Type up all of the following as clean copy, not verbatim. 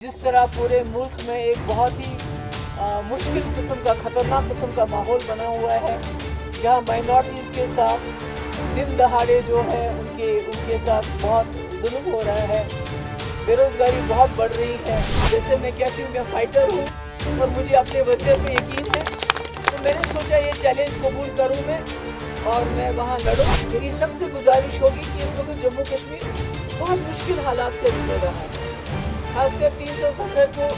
जिस तरह पूरे मुल्क में एक बहुत ही मुश्किल किस्म का ख़तरनाक किस्म का माहौल बना हुआ है, जहां माइनॉरिटीज़ के साथ दिन दहाड़े जो है उनके साथ बहुत जुल्म हो रहा है, बेरोज़गारी बहुत बढ़ रही है। जैसे मैं कहती हूँ, मैं फाइटर हूँ और मुझे अपने वतन पे यकीन है, तो मैंने सोचा ये चैलेंज कबूल करूँ मैं और मैं वहाँ लड़ूँ। मेरी सबसे गुजारिश होगी कि इस वक्त जम्मू कश्मीर बहुत मुश्किल हालात से गुजर रहा है, खासकर 370 को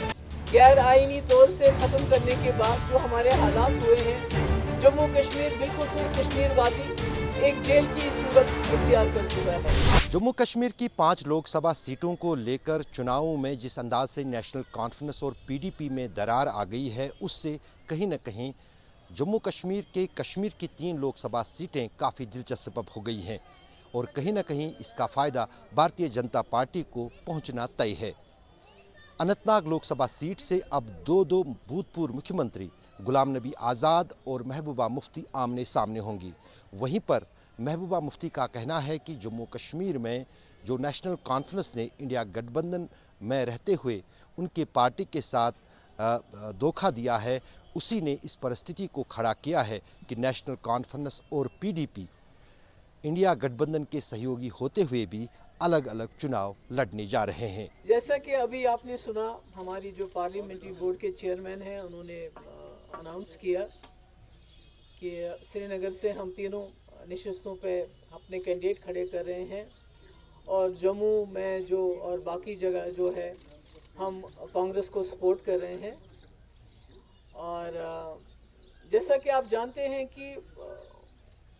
गैर आइनी तौर से ख़त्म करने के बाद जो हमारे हालात हुए हैं, जम्मू कश्मीर बिलखुसूस कश्मीर वादी एक जेल की सूरत इख्तियार कर चुका है। जम्मू कश्मीर की 5 लोकसभा सीटों को लेकर चुनावों में जिस अंदाज से नेशनल कॉन्फ्रेंस और पीडीपी में दरार आ गई है, उससे कहीं न कहीं जम्मू कश्मीर की 3 लोकसभा सीटें काफ़ी दिलचस्प हो गई हैं और कहीं न कहीं इसका फ़ायदा भारतीय जनता पार्टी को पहुंचना तय है। अनंतनाग लोकसभा सीट से अब दो भूतपूर्व मुख्यमंत्री गुलाम नबी आज़ाद और महबूबा मुफ्ती आमने सामने होंगी। वहीं पर महबूबा मुफ्ती का कहना है कि जम्मू कश्मीर में जो नेशनल कॉन्फ्रेंस ने इंडिया गठबंधन में रहते हुए उनके पार्टी के साथ धोखा दिया है, उसी ने इस परिस्थिति को खड़ा किया है कि नेशनल कॉन्फ्रेंस और पीडीपी इंडिया गठबंधन के सहयोगी होते हुए भी अलग अलग चुनाव लड़ने जा रहे हैं। जैसा कि अभी आपने सुना, हमारी जो पार्लियामेंट्री बोर्ड के चेयरमैन हैं, उन्होंने अनाउंस किया कि श्रीनगर से हम तीनों नशिस्तों पे अपने कैंडिडेट खड़े कर रहे हैं और जम्मू में जो और बाकी जगह जो है हम कांग्रेस को सपोर्ट कर रहे हैं। और जैसा कि आप जानते हैं कि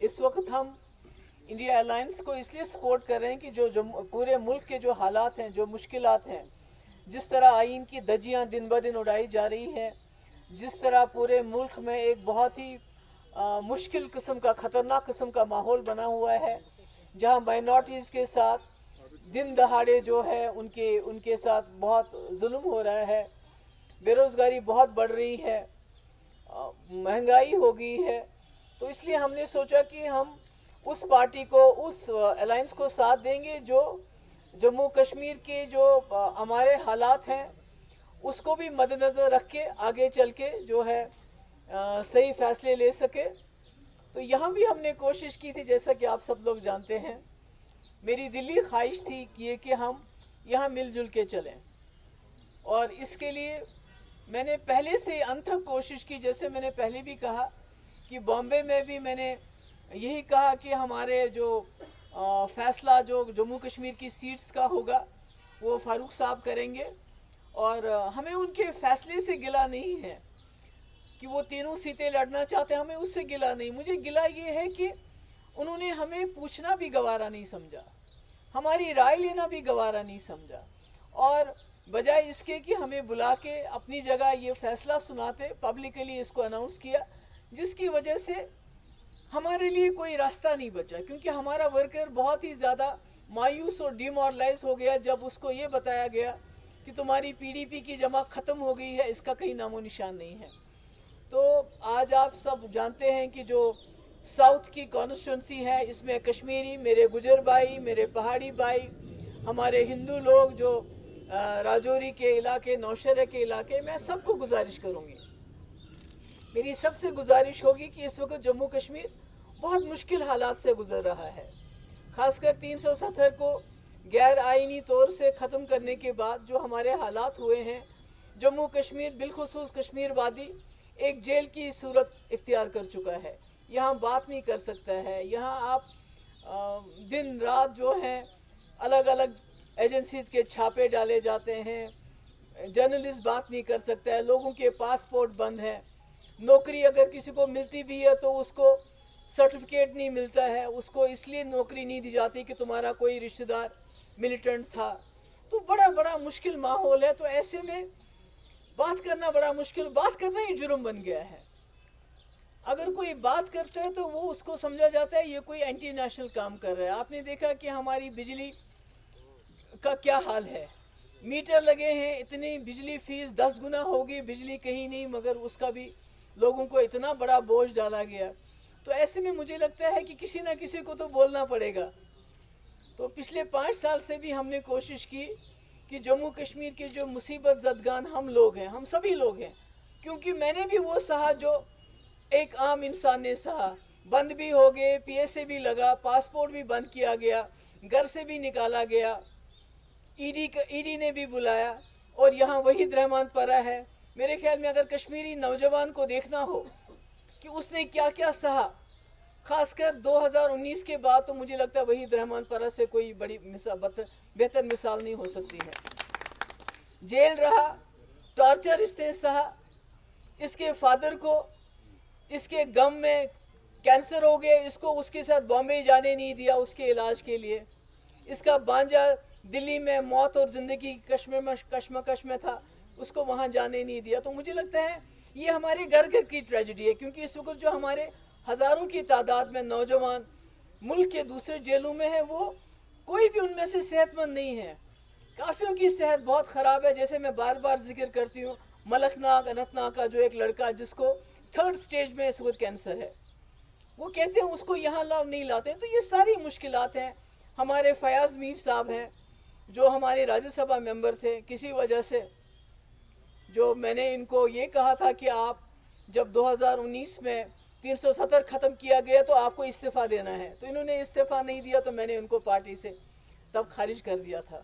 इस वक्त हम इंडिया अलायंस को इसलिए सपोर्ट कर रहे हैं कि जो पूरे मुल्क के जो हालात हैं, जो मुश्किलात हैं, जिस तरह आइन की धज्जियां दिन ब दिन उड़ाई जा रही हैं, जिस तरह पूरे मुल्क में एक बहुत ही मुश्किल किस्म का ख़तरनाक किस्म का माहौल बना हुआ है, जहां माइनॉरिटीज़ के साथ दिन दहाड़े जो है उनके साथ बहुत जुल्म हो रहा है, बेरोज़गारी बहुत बढ़ रही है, महंगाई हो गई है। तो इसलिए हमने सोचा कि हम उस पार्टी को, उस अलायंस को साथ देंगे जो जम्मू कश्मीर के जो हमारे हालात हैं उसको भी मद्देनज़र रख के आगे चल के जो है सही फैसले ले सके। तो यहाँ भी हमने कोशिश की थी, जैसा कि आप सब लोग जानते हैं, मेरी दिली ख्वाहिश थी कि हम यहाँ मिलजुल के चलें और इसके लिए मैंने पहले से अंत तक कोशिश की। जैसे मैंने पहले भी कहा कि बॉम्बे में भी मैंने यही कहा कि हमारे जो फैसला जो जम्मू कश्मीर की सीट्स का होगा वो फारूक साहब करेंगे और हमें उनके फैसले से गिला नहीं है कि वो तीनों सीटें लड़ना चाहते हैं, हमें उससे गिला नहीं। मुझे गिला ये है कि उन्होंने हमें पूछना भी गवारा नहीं समझा, हमारी राय लेना भी गवारा नहीं समझा और बजाय इसके कि हमें बुला के अपनी जगह ये फैसला सुनाते, पब्लिकली इसको अनाउंस किया, जिसकी वजह से हमारे लिए कोई रास्ता नहीं बचा, क्योंकि हमारा वर्कर बहुत ही ज़्यादा मायूस और डिमोरलाइज हो गया जब उसको ये बताया गया कि तुम्हारी पीडीपी की जमा ख़त्म हो गई है, इसका कहीं नामो निशान नहीं है। तो आज आप सब जानते हैं कि जो साउथ की कॉन्स्टिट्यूंसी है, इसमें कश्मीरी, मेरे गुजर भाई, मेरे पहाड़ी भाई, हमारे हिंदू लोग जो राजौरी के इलाके, नौशहरा के इलाके, मैं सबको गुजारिश करूँगी, मेरी सबसे गुजारिश होगी कि इस वक्त जम्मू कश्मीर बहुत मुश्किल हालात से गुजर रहा है, खासकर 370 को गैर आइनी तौर से ख़त्म करने के बाद जो हमारे हालात हुए हैं, जम्मू कश्मीर बिलखुसूस कश्मीर वादी एक जेल की सूरत इख्तियार कर चुका है। यहाँ बात नहीं कर सकता है, यहाँ आप दिन रात जो है अलग अलग एजेंसीज के छापे डाले जाते हैं, जर्नलिस्ट बात नहीं कर सकता है, लोगों के पासपोर्ट बंद है, नौकरी अगर किसी को मिलती भी है तो उसको सर्टिफिकेट नहीं मिलता है, उसको इसलिए नौकरी नहीं दी जाती कि तुम्हारा कोई रिश्तेदार मिलिटेंट था। तो बड़ा मुश्किल माहौल है। तो ऐसे में बात करना बड़ा मुश्किल, बात करना ही जुर्म बन गया है। अगर कोई बात करता है तो वो उसको समझा जाता है ये कोई एंटी नेशनल काम कर रहा है। आपने देखा कि हमारी बिजली का क्या हाल है, मीटर लगे हैं, इतनी बिजली फीस 10 गुना होगी, बिजली कहीं नहीं, मगर उसका भी लोगों को इतना बड़ा बोझ डाला गया। तो ऐसे में मुझे लगता है कि किसी ना किसी को तो बोलना पड़ेगा। तो पिछले 5 साल से भी हमने कोशिश की کہ جموں کشمیر کے جو مصیبت زدگان ہم لوگ ہیں، ہم سبھی لوگ ہیں، کیونکہ میں نے بھی وہ سہا جو ایک عام انسان نے سہا. بند بھی ہو گئے، پی ایس اے بھی لگا، پاسپورٹ بھی بند کیا گیا، گھر سے بھی نکالا گیا، ای ڈی نے بھی بلایا، اور یہاں وحید رحمان پرہ ہے. میرے خیال میں اگر کشمیری نوجوان کو دیکھنا ہو کہ اس نے کیا کیا سہا، خاص کر 2019 کے بعد، تو مجھے لگتا ہے وحید رحمان پرہ سے کوئی بڑی بہتر مثال نہیں ہو سکتی ہے. جیل رہا، ٹارچر اس نے سہا، اس کے فادر کو اس کے غم میں کینسر ہو گیا، اس کے ساتھ بامبے جانے نہیں دیا اس کے علاج کے لیے. اس کا بانجا دلی میں موت اور زندگی کشمکش میں تھا، اس کو وہاں جانے نہیں دیا. تو مجھے لگتا ہے یہ ہمارے گھر گھر کی ٹریجڈی ہے، کیونکہ اس وقت جو ہمارے ہزاروں کی تعداد میں نوجوان ملک کے دوسرے جیلوں میں ہیں، وہ کوئی بھی ان میں سے صحت مند نہیں ہے. کافیوں کی صحت بہت خراب ہے. جیسے میں بار بار ذکر کرتی ہوں ملک ناگ اننت ناگ کا جو ایک لڑکا جس کو 3rd سٹیج میں اس وقت کینسر ہے، وہ کہتے ہیں اس کو یہاں نہیں لاتے ہیں. تو یہ ساری مشکلات ہیں. ہمارے فیاض میر صاحب ہیں جو ہمارے راجیہ سبھا ممبر تھے، کسی وجہ سے جو میں نے ان کو یہ کہا تھا کہ آپ جب 2019 میں 370 ختم کیا گیا تو آپ کو استعفیٰ دینا ہے، تو انہوں نے استعفیٰ نہیں دیا، تو میں نے ان کو پارٹی سے تب خارج کر دیا تھا.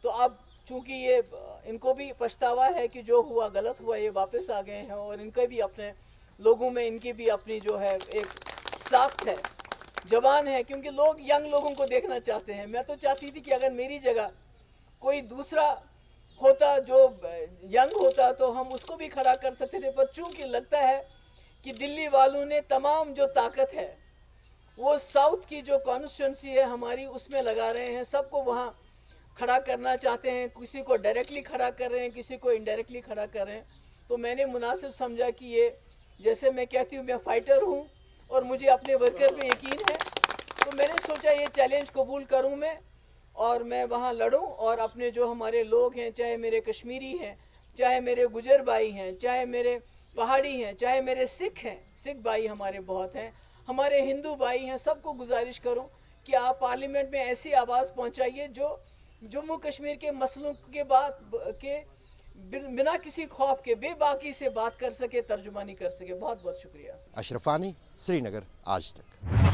تو اب چونکہ یہ ان کو بھی پچھتاوا ہے کہ جو ہوا غلط ہوا، یہ واپس آ گئے ہیں، اور ان کے بھی اپنے لوگوں میں ان کی بھی اپنی جو ہے ایک ساخت ہے، جوان ہے، کیونکہ لوگ ینگ لوگوں کو دیکھنا چاہتے ہیں. میں تو چاہتی تھی کہ اگر میری جگہ کوئی دوسرا ہوتا جو ینگ ہوتا تو ہم اس کو بھی کھڑا کر سکتے تھے، پر چونکہ لگتا ہے کہ دلی والوں نے تمام جو طاقت ہے وہ ساؤتھ کی جو کانسٹیٹوئنسی ہے ہماری اس میں لگا رہے ہیں. سب کو وہاں کھڑا کرنا چاہتے ہیں، کسی کو ڈائریکٹلی کھڑا کر رہے ہیں، کسی کو انڈائریکٹلی کھڑا کر رہے ہیں. تو میں نے مناسب سمجھا کہ یہ، جیسے میں کہتی ہوں میں فائٹر ہوں اور مجھے اپنے ورکر پہ یقین ہے، تو میں نے سوچا یہ چیلنج قبول کروں میں، اور میں وہاں لڑوں، اور اپنے جو ہمارے لوگ ہیں، چاہے میرے کشمیری ہیں، چاہے میرے گجر بھائی ہیں، چاہے میرے پہاڑی ہیں، چاہے میرے سکھ ہیں، سکھ بھائی ہمارے بہت ہیں، ہمارے ہندو بھائی ہیں، سب کو گزارش کروں کہ آپ پارلیمنٹ میں ایسی آواز پہنچائیے جو جموں کشمیر کے مسئلوں کے بعد کے بنا کسی خوف کے بے باکی سے بات کر سکے، ترجمانی کر سکے. بہت بہت شکریہ. اشرف انی، سری نگر، آج تک.